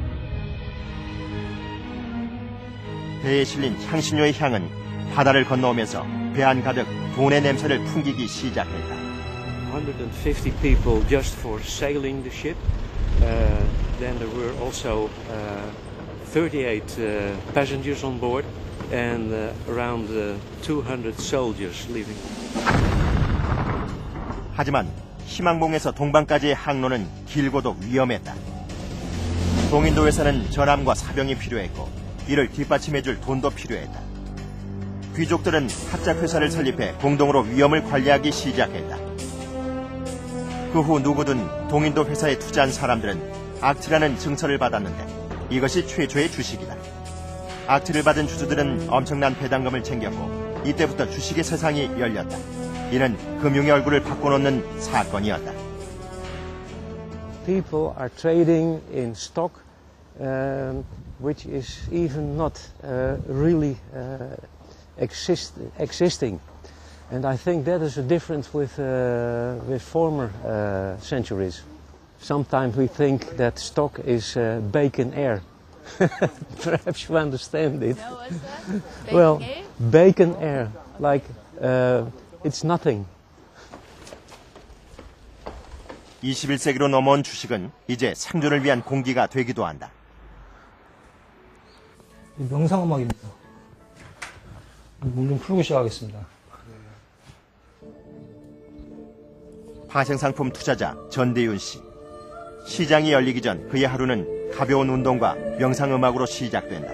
배에 실린 향신료의 향은 바다를 건너오면서 배 안 가득 돈의 냄새를 풍기기 시작했다. 150 people just for sailing the ship. Then there were also 38 passengers on board and around 200 soldiers living. 하지만 희망봉에서 동방까지의 항로는 길고도 위험했다. 동인도에서는 전함과 사병이 필요했고 이를 뒷받침해줄 돈도 필요했다. 귀족들은 합작회사를 설립해 공동으로 위험을 관리하기 시작했다. 그 후 누구든 동인도 회사에 투자한 사람들은 악티라는 증서를 받았는데 이것이 최초의 주식이다. 악티를 받은 주주들은 엄청난 배당금을 챙겼고 이때부터 주식의 세상이 열렸다. 이는 금융의 얼굴을 바꿔놓는 사건이었다. People are trading in stock, which is even not really existing. And I think that is a difference with former centuries. Sometimes we think that stock is bacon air. Perhaps you understand it. No, what's that? Bacon Well, air? bacon air, like it's nothing. 21세기로 넘어온 주식은 이제 생존을 위한 공기가 되기도 한다. 명상음악입니다. 몸 좀 풀고 시작하겠습니다. 파생상품 투자자 전대윤 씨. 시장이 열리기 전 그의 하루는 가벼운 운동과 명상음악으로 시작된다.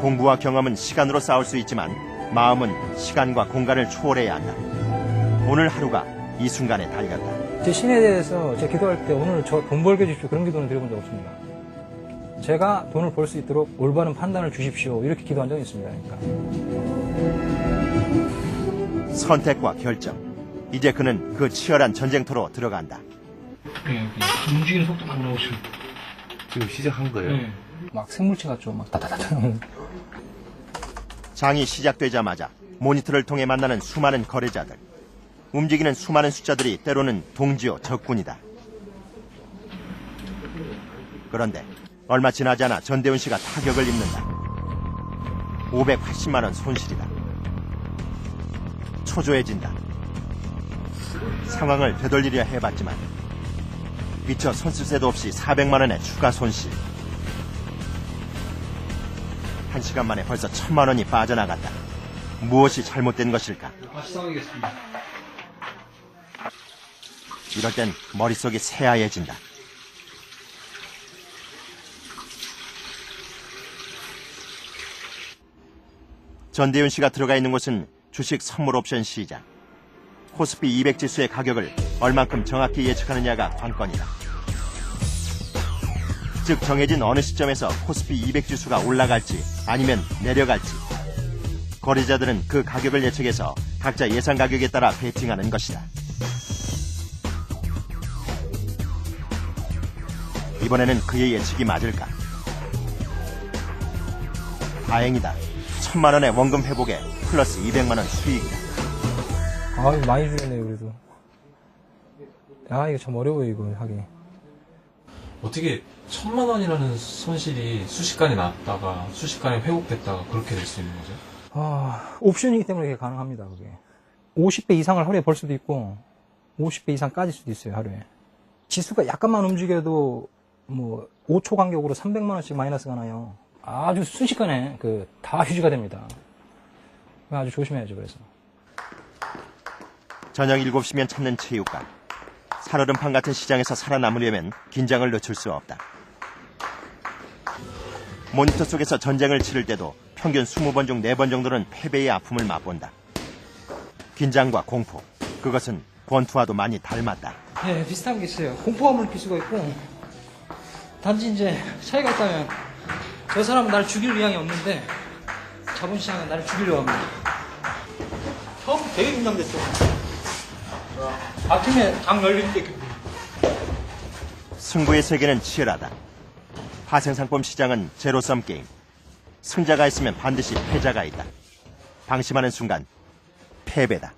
공부와 경험은 시간으로 싸울 수 있지만 마음은 시간과 공간을 초월해야 한다. 오늘 하루가 이 순간에 달렸다. 제 신에 대해서 제가 기도할 때 오늘 저 돈 벌게 해주십시오 그런 기도는 드려본 적 없습니다. 제가 돈을 벌 수 있도록 올바른 판단을 주십시오 이렇게 기도한 적이 있습니다. 그러니까. 선택과 결정. 이제 그는 그 치열한 전쟁터로 들어간다. 움직이는 속도가 나오시고 지금 시작한 거예요? 네. 막 생물체 같죠. 막 따다다다. 장이 시작되자마자 모니터를 통해 만나는 수많은 거래자들. 움직이는 수많은 숫자들이 때로는 동지요 적군이다. 그런데 얼마 지나지 않아 전대훈 씨가 타격을 입는다. 580만 원 손실이다. 초조해진다. 상황을 되돌리려 해봤지만 미처 손쓸새도 없이 400만 원의 추가 손실. 1시간 만에 벌써 1000만 원이 빠져나갔다. 무엇이 잘못된 것일까? 시작하겠습니다. 이럴 땐 머릿속이 새하얘진다. 전대윤 씨가 들어가 있는 곳은 주식 선물 옵션 시장. 코스피 200 지수의 가격을 얼만큼 정확히 예측하느냐가 관건이다. 즉 정해진 어느 시점에서 코스피 200 지수가 올라갈지 아니면 내려갈지 거래자들은 그 가격을 예측해서 각자 예상 가격에 따라 베팅하는 것이다. 이번에는 그의 예측이 맞을까? 다행이다. 1000만 원의 원금 회복에 플러스 200만 원 수익이다. 아, 이거 많이 주겠네요, 그래도. 아, 이거 참 어려워요, 이거 하기. 어떻게 1000만 원이라는 손실이 순식간에 났다가 순식간에 회복됐다가 그렇게 될 수 있는 거죠? 아, 옵션이기 때문에 그게 가능합니다, 그게. 50배 이상을 하루에 벌 수도 있고, 50배 이상 까질 수도 있어요, 하루에. 지수가 약간만 움직여도, 5초 간격으로 300만 원씩 마이너스가 나요. 아주 순식간에, 다 휴지가 됩니다. 아주 조심해야죠, 그래서. 저녁 7시면 찾는 체육관. 살얼음판 같은 시장에서 살아남으려면 긴장을 늦출 수 없다. 모니터 속에서 전쟁을 치를 때도 평균 20번 중 4번 정도는 패배의 아픔을 맛본다. 긴장과 공포, 그것은 권투와도 많이 닮았다. 네, 비슷한 게 있어요. 공포감을 느낄 수가 있고, 단지 이제 차이가 있다면, 저 사람은 나를 죽일 의향이 없는데, 자본시장은 나를 죽이려고 합니다. 처음 되게 긴장됐어. 아침에 당 열릴 때. 승부의 세계는 치열하다. 파생상품 시장은 제로섬 게임. 승자가 있으면 반드시 패자가 있다. 방심하는 순간 패배다.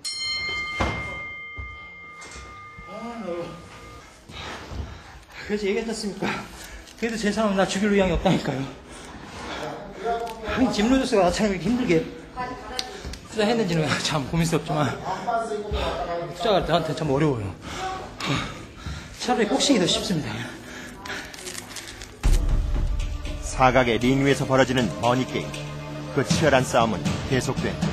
그래서 얘기했지 않습니까? 그래도 제 사람은 나 죽일 의향이 없다니까요. 아니, 짐 로저스가 나처럼 이렇게 힘들게 투자했는지는 참 고민스럽지만 투자가 나한테 참 어려워요. 차라리 복싱이 더 쉽습니다. 사각의 링 위에서 벌어지는 머니 게임. 그 치열한 싸움은 계속된다.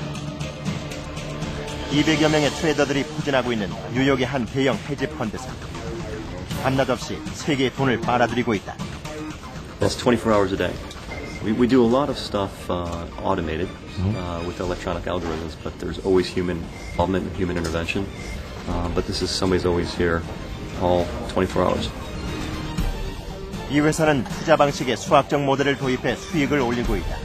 200여 명의 트레이더들이 포진하고 있는 뉴욕의 한 대형 헤지 펀드사. 밤낮 없이 세계의 돈을 빨아들이고 있다. That's 24 hours a day. We do a lot of stuff automated with electronic algorithms, but there's always human involvement and human intervention. But this is somebody's always here all 24 hours. 이 회사는 투자 방식의 수학적 모델을 도입해 수익을 올리고 있다.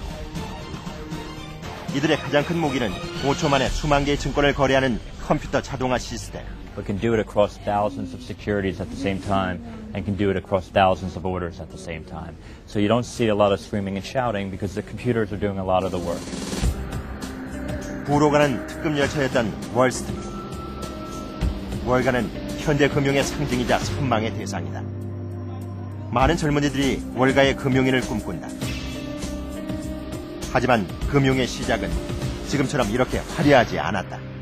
이들의 가장 큰 무기는 5초 만에 수만 개의 증권을 거래하는 컴퓨터 자동화 시스템. We can do it across thousands of securities at the same time and can do it across thousands of orders at the same time. So you don't see a lot of screaming and shouting because the computers are doing a lot of the work. 부로가는 특급 열차였던 월스트리트. 월가는 현대 금융의 상징이자 선망의 대상이다. 많은 젊은이들이 월가의 금융인을 꿈꾼다. 하지만 금융의 시작은 지금처럼 이렇게 화려하지 않았다.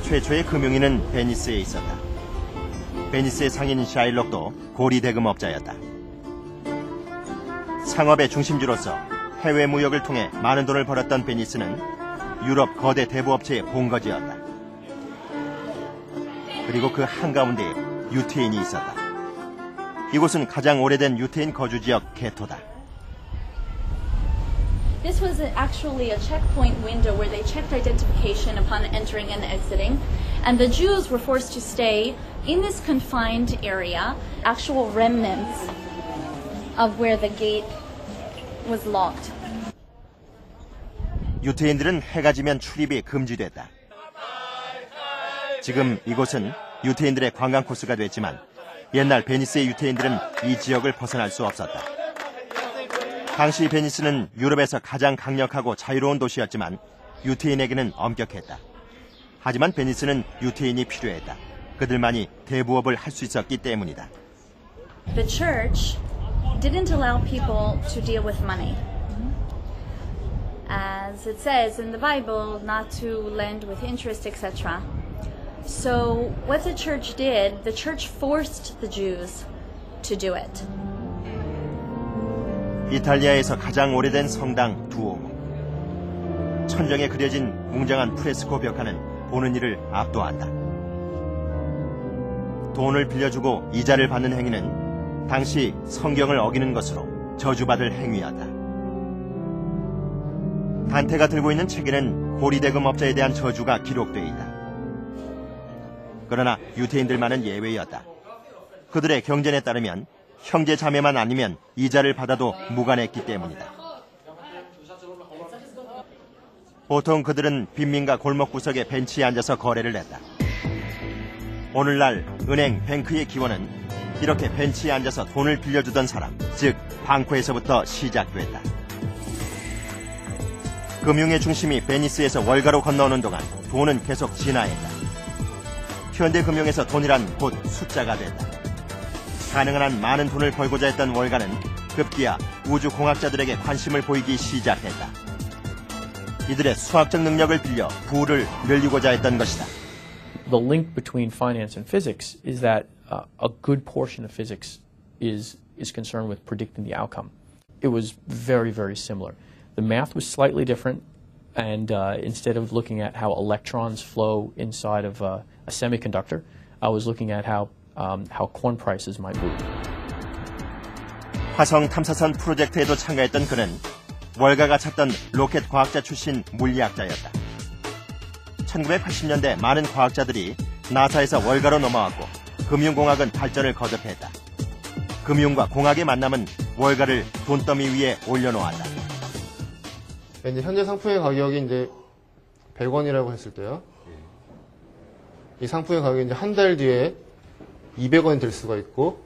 최초의 금융인은 베니스에 있었다. 베니스의 상인 샤일록도 고리 대금업자였다. 상업의 중심지로서 해외 무역을 통해 많은 돈을 벌었던 베니스는 유럽 거대 대부업체의 본거지였다. 그리고 그 한가운데에 유태인이 있었다. 이곳은 가장 오래된 유태인 거주지역 게토다. This was actually a checkpoint window where they checked identification upon entering and exiting, and the Jews were forced to stay in this confined area, actual remnants of where the gate was locked. 유태인들은 해가 지면 출입이 금지됐다. 지금 이곳은 유태인들의 관광 코스가 됐지만 옛날 베니스의 유태인들은 이 지역을 벗어날 수 없었다. 당시 베니스는 유럽에서 가장 강력하고 자유로운 도시였지만 유태인에게는 엄격했다. 하지만 베니스는 유태인이 필요했다. 그들만이 대부업을 할 수 있었기 때문이다. The church didn't allow people to deal with money. As it says in the Bible, not to lend with interest, etc. So what the church did, the church forced the Jews to do it. 이탈리아에서 가장 오래된 성당 두오모. 천정에 그려진 웅장한 프레스코 벽화는 보는 이를 압도한다. 돈을 빌려주고 이자를 받는 행위는 당시 성경을 어기는 것으로 저주받을 행위였다. 단테가 들고 있는 책에는 고리대금업자에 대한 저주가 기록되어 있다. 그러나 유태인들만은 예외였다. 그들의 경전에 따르면 형제 자매만 아니면 이자를 받아도 무관했기 때문이다. 보통 그들은 빈민가 골목 구석의 벤치에 앉아서 거래를 했다. 오늘날 은행, 뱅크의 기원은 이렇게 벤치에 앉아서 돈을 빌려주던 사람, 즉 방코에서부터 시작됐다. 금융의 중심이 베니스에서 월가로 건너오는 동안 돈은 계속 진화했다. 현대 금융에서 돈이란 곧 숫자가 됐다. 가능한 한 많은 돈을 벌고자 했던 월가는 급기야 우주공학자들에게 관심을 보이기 시작했다. 이들의 수학적 능력을 빌려 부를 늘리고자 했던 것이다. The link between finance and physics is that a good portion of physics is concerned with predicting the outcome. It was very, very similar. The math was slightly different, and instead of looking at how electrons flow inside of a semiconductor, I was looking at how corn prices might move. 화성 탐사선 프로젝트에도 참가했던 그는 월가가 찾던 로켓 과학자 출신 물리학자였다. 1980년대 많은 과학자들이 나사에서 월가로 넘어왔고 금융공학은 발전을 거듭했다. 금융과 공학의 만남은 월가를 돈더미 위에 올려놓았다. 이제 현재 상품의 가격이 이제 100원이라고 했을 때요. 이 상품의 가격이 이제 한 달 뒤에 200원이 될 수가 있고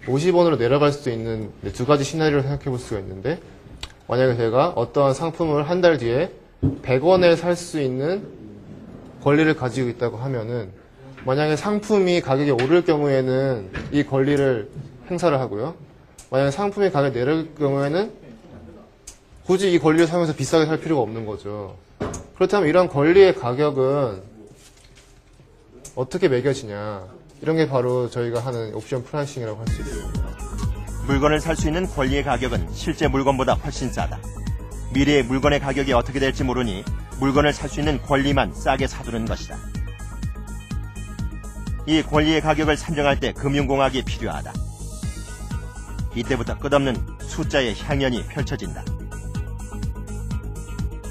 50원으로 내려갈 수도 있는 두 가지 시나리오를 생각해 볼 수가 있는데, 만약에 제가 어떠한 상품을 한 달 뒤에 100원에 살 수 있는 권리를 가지고 있다고 하면은, 만약에 상품이 가격이 오를 경우에는 이 권리를 행사를 하고요. 만약에 상품의 가격이 내릴 경우에는 굳이 이 권리를 사용해서 비싸게 살 필요가 없는 거죠. 그렇다면 이런 권리의 가격은 어떻게 매겨지냐. 이런 게 바로 저희가 하는 옵션 프라이싱이라고 할 수 있습니다. 물건을 살 수 있는 권리의 가격은 실제 물건보다 훨씬 싸다. 미래의 물건의 가격이 어떻게 될지 모르니 물건을 살 수 있는 권리만 싸게 사두는 것이다. 이 권리의 가격을 산정할 때 금융공학이 필요하다. 이때부터 끝없는 숫자의 향연이 펼쳐진다.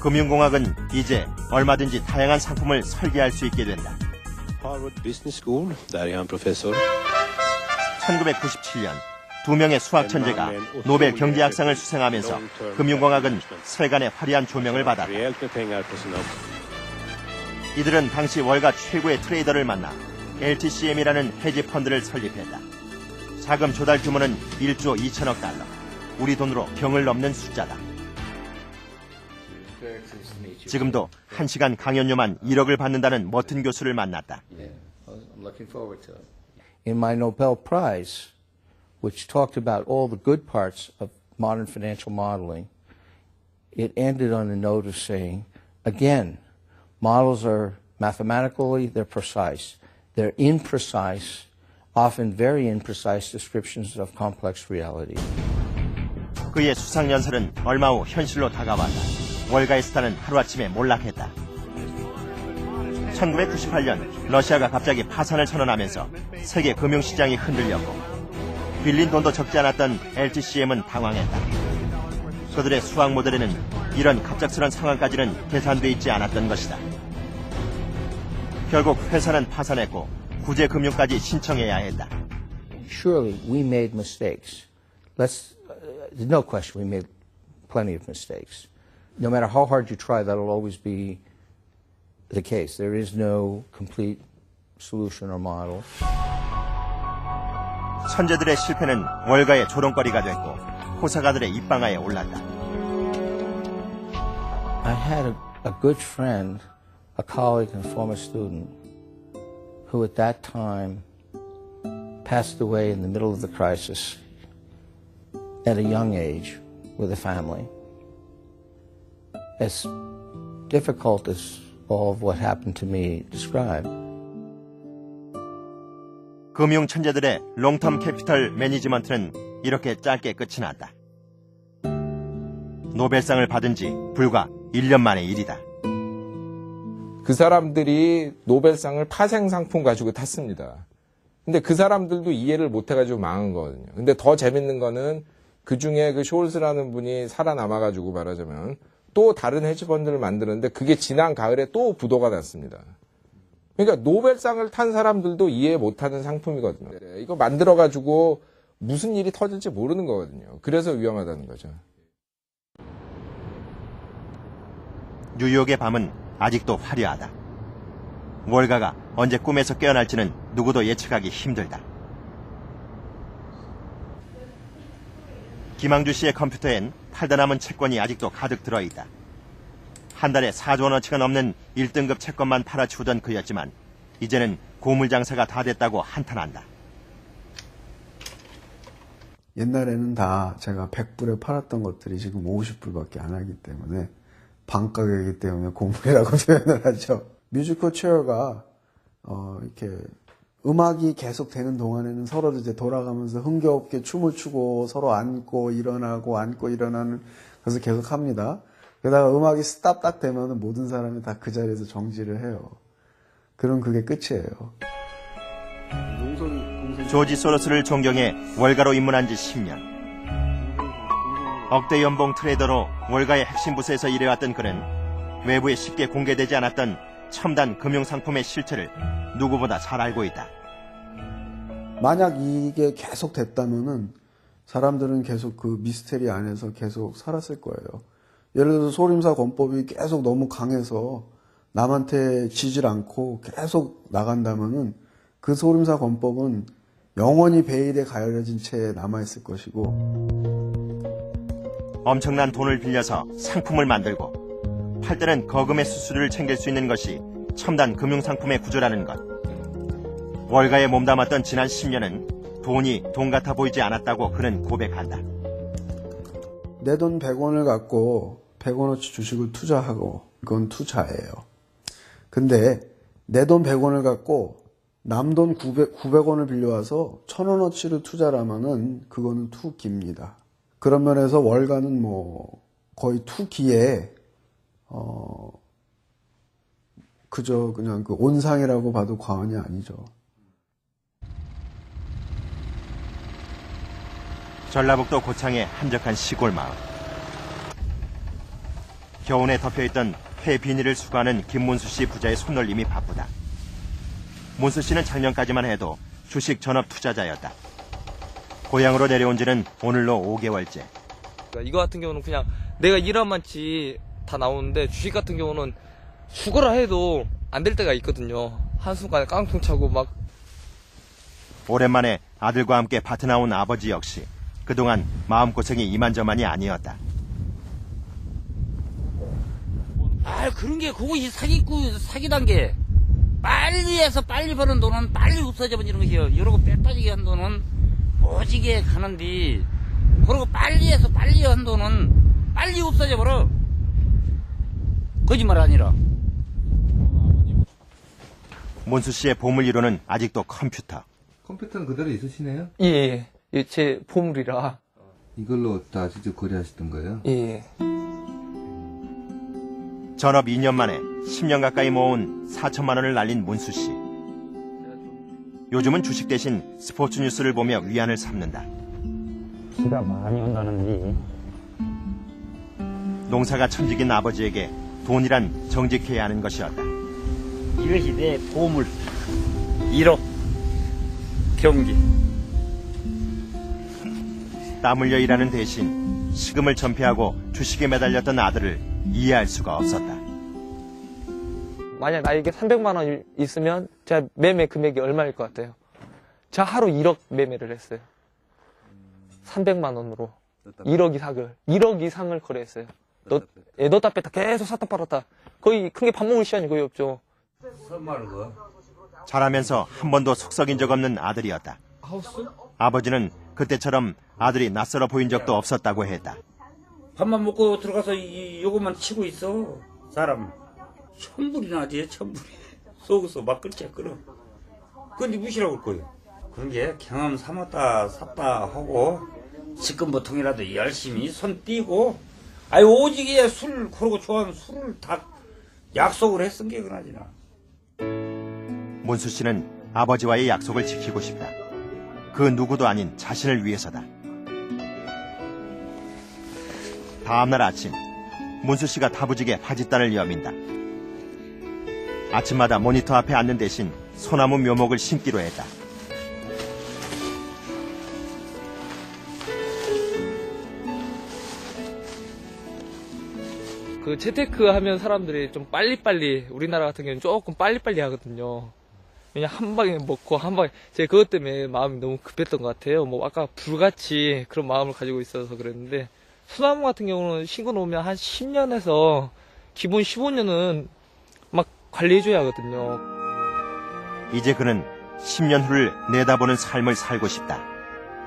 금융공학은 이제 얼마든지 다양한 상품을 설계할 수 있게 된다. Harvard Business School, dari han professor. 1997년 두 명의 수학 천재가 노벨 경제학상을 수상하면서 금융공학은 세간의 화려한 조명을 받았다. 이들은 당시 월가 최고의 트레이더를 만나 LTCM이라는 헤지 펀드를 설립했다. 자금 조달 규모는 1조 2천억 달러. 우리 돈으로 경을 넘는 숫자다. 지금도 1시간 강연료만 1억을 받는다는 머튼 교수를 만났다. In my Nobel Prize, which talked about all the good parts of modern financial modeling, it ended on a note of saying, again, models are mathematically, they're precise. They're imprecise, often very imprecise descriptions of complex reality. 그의 수상연설은 얼마 후 현실로 다가왔다. 월가의 스타는 하루아침에 몰락했다. 1998년 러시아가 갑자기 파산을 선언하면서 세계 금융시장이 흔들렸고 빌린 돈도 적지 않았던 LTCM은 당황했다. 그들의 수학 모델에는 이런 갑작스런 상황까지는 계산돼 있지 않았던 것이다. 결국 회사는 파산했고 구제금융까지 신청해야 했다. Surely we made mistakes. There's no question we made plenty of mistakes. No matter how hard you try, that'll always be the case. There is no complete solution or model. 천재들의 실패는 월가의 조롱거리가 됐고 호사가들의 입방아에 올랐다. I had a good friend, a colleague and former student, who at that time passed away in the middle of the crisis at a young age with a family. As difficult as all of what happened to me described. 금융 천재들의 롱텀 캐피털 매니지먼트는 이렇게 짧게 끝이 났다. 노벨상을 받은 지 불과 1년 만의 일이다. 그 사람들이 노벨상을 파생 상품 가지고 탔습니다. 근데 그 사람들도 이해를 못 해가지고 망한 거거든요. 근데 더 재밌는 거는 그 중에 그 숄스라는 분이 살아남아가지고 말하자면 또 다른 헤지펀드를 만드는데 그게 지난 가을에 또 부도가 났습니다. 그러니까 노벨상을 탄 사람들도 이해 못하는 상품이거든요. 이거 만들어가지고 무슨 일이 터질지 모르는 거거든요. 그래서 위험하다는 거죠. 뉴욕의 밤은 아직도 화려하다. 월가가 언제 꿈에서 깨어날지는 누구도 예측하기 힘들다. 김항주 씨의 컴퓨터엔 팔다 남은 채권이 아직도 가득 들어있다. 한 달에 4조 원어치가 넘는 1등급 채권만 팔아치우던 그였지만 이제는 고물장사가 다 됐다고 한탄한다. 옛날에는 다 제가 100불에 팔았던 것들이 지금 50불밖에 안 하기 때문에 반가격이기 때문에 고물이라고 표현을 하죠. 뮤지컬 체어가 이렇게 음악이 계속 되는 동안에는 서로 이제 돌아가면서 흥겹게 춤을 추고 서로 안고 일어나고 안고 일어나는 것을 계속 합니다. 게다가 음악이 스탑 딱 되면 모든 사람이 다 그 자리에서 정지를 해요. 그럼 그게 끝이에요. 조지 소로스를 존경해 월가로 입문한 지 10년. 억대 연봉 트레이더로 월가의 핵심 부서에서 일해왔던 그는 외부에 쉽게 공개되지 않았던 첨단 금융상품의 실체를 누구보다 잘 알고 있다. 만약 이게 계속 됐다면은 사람들은 계속 그 미스테리 안에서 계속 살았을 거예요. 예를 들어서 소림사 권법이 계속 너무 강해서 남한테 지질 않고 계속 나간다면은 그 소림사 권법은 영원히 베일에 가려진 채 남아있을 것이고 엄청난 돈을 빌려서 상품을 만들고 팔 때는 거금의 수수료를 챙길 수 있는 것이 첨단 금융상품의 구조라는 것. 월가에 몸담았던 지난 10년은 돈이 돈 같아 보이지 않았다고 그는 고백한다. 내 돈 100원을 갖고 100원어치 주식을 투자하고 그건 투자예요. 근데 내 돈 100원을 갖고 남 돈 900원을 빌려와서 1000원어치를 투자를 하면은 그거는 투기입니다. 그런 면에서 월가는 뭐 거의 투기에 그저 그냥 그 온상이라고 봐도 과언이 아니죠. 전라북도 고창의 한적한 시골 마을. 겨우내 덮여있던 폐 비닐을 수거하는 김문수 씨 부자의 손놀림이 바쁘다. 문수 씨는 작년까지만 해도 주식 전업 투자자였다. 고향으로 내려온 지는 오늘로 5개월째. 이거 같은 경우는 그냥 내가 일한 만치 다 나오는데 주식 같은 경우는 죽어라 해도 안 될 때가 있거든요. 한순간에 깡통 차고 막. 오랜만에 아들과 함께 밭에 나온 아버지 역시 그동안 마음고생이 이만저만이 아니었다. 그런 게 그것이 사기단 게 빨리 해서 빨리 버는 돈은 빨리 없어져 버리는 것이요. 이러고 빼빠지게 한 돈은 오지게 가는데 그리고 빨리 해서 빨리 한 돈은 빨리 없어져 버려. 거짓말 아니라. 문수 씨의 보물이로는 아직도 컴퓨터. 컴퓨터는 그대로 있으시네요? 예. 제 보물이라. 이걸로 다 직접 거래하시던 거예요? 예. 전업 2년 만에 10년 가까이 모은 4천만 원을 날린 문수 씨. 요즘은 주식 대신 스포츠 뉴스를 보며 위안을 삼는다. 비가 많이 온다는데. 농사가 천직인 아버지에게 돈이란 정직해야 하는 것이었다. 이것이 내 보물. 1억 경기. 땀 흘려 일하는 대신 시금을 전폐하고 주식에 매달렸던 아들을 이해할 수가 없었다. 만약 나에게 300만 원 있으면 제가 매매 금액이 얼마일 것 같아요? 제가 하루 1억 매매를 했어요. 300만 원으로 1억 이상을 거래했어요. 넣었다 뺐다 계속 샀다 팔았다. 거의 큰 게 밥 먹을 시간이 거의 없죠. 자라면서 한 번도 속썩인 적 없는 아들이었다. 아버지는 그때처럼 아들이 낯설어 보인 적도 없었다고 했다. 밥만 먹고 들어가서 요것만 치고 있어. 사람 천불이나 하지. 천불이 속에서 막 끓지 끓어. 근데 무시라고 할 거예요. 그런 게 경험 삼았다 샀다 하고 지금보통이라도 열심히 손 띄고 오지게 술 그러고 좋아하면 술을 다 약속을 했은 게 그나지나. 문수 씨는 아버지와의 약속을 지키고 싶다. 그 누구도 아닌 자신을 위해서다. 다음날 아침, 문수 씨가 다부지게 바짓단을 여민다. 아침마다 모니터 앞에 앉는 대신 소나무 묘목을 심기로 했다. 그 재테크 하면 사람들이 좀 빨리빨리, 우리나라 같은 경우는 조금 빨리빨리 하거든요. 그냥 한 방에 먹고 한 방에, 제가 그것 때문에 마음이 너무 급했던 것 같아요. 뭐 아까 불같이 그런 마음을 가지고 있어서 그랬는데, 소나무 같은 경우는 신고 놓으면 한 10년에서 기본 15년은 막 관리해줘야 하거든요. 이제 그는 10년 후를 내다보는 삶을 살고 싶다.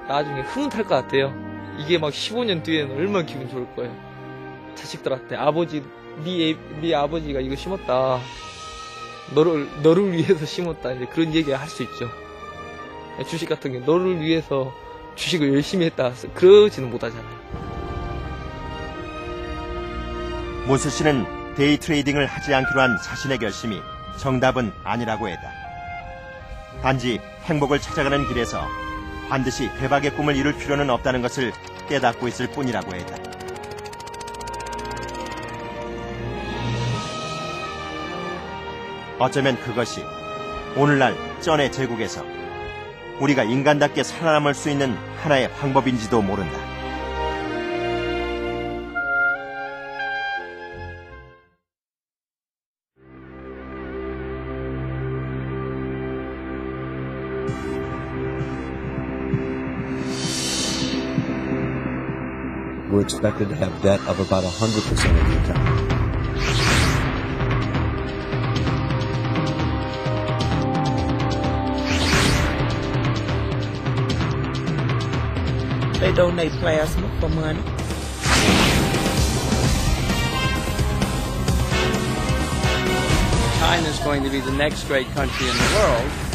나중에 흐뭇할 것 같아요. 이게 막 15년 뒤에는 얼마나 기분 좋을 거예요. 자식들한테 아버지, 네 아버지가 이거 심었다. 너를 위해서 심었다. 이제 그런 얘기 할 수 있죠. 주식 같은 게 너를 위해서 주식을 열심히 했다. 그러지는 못하잖아요. 문수 씨는 데이 트레이딩을 하지 않기로 한 자신의 결심이 정답은 아니라고 했다. 단지 행복을 찾아가는 길에서 반드시 대박의 꿈을 이룰 필요는 없다는 것을 깨닫고 있을 뿐이라고 했다. 어쩌면 그것이 오늘날 쩐의 제국에서 우리가 인간답게 살아남을 수 있는 하나의 방법인지도 모른다. We're expected to have debt of about 100% of the time. They donate plasma for money. China is going to be the next great country in the world.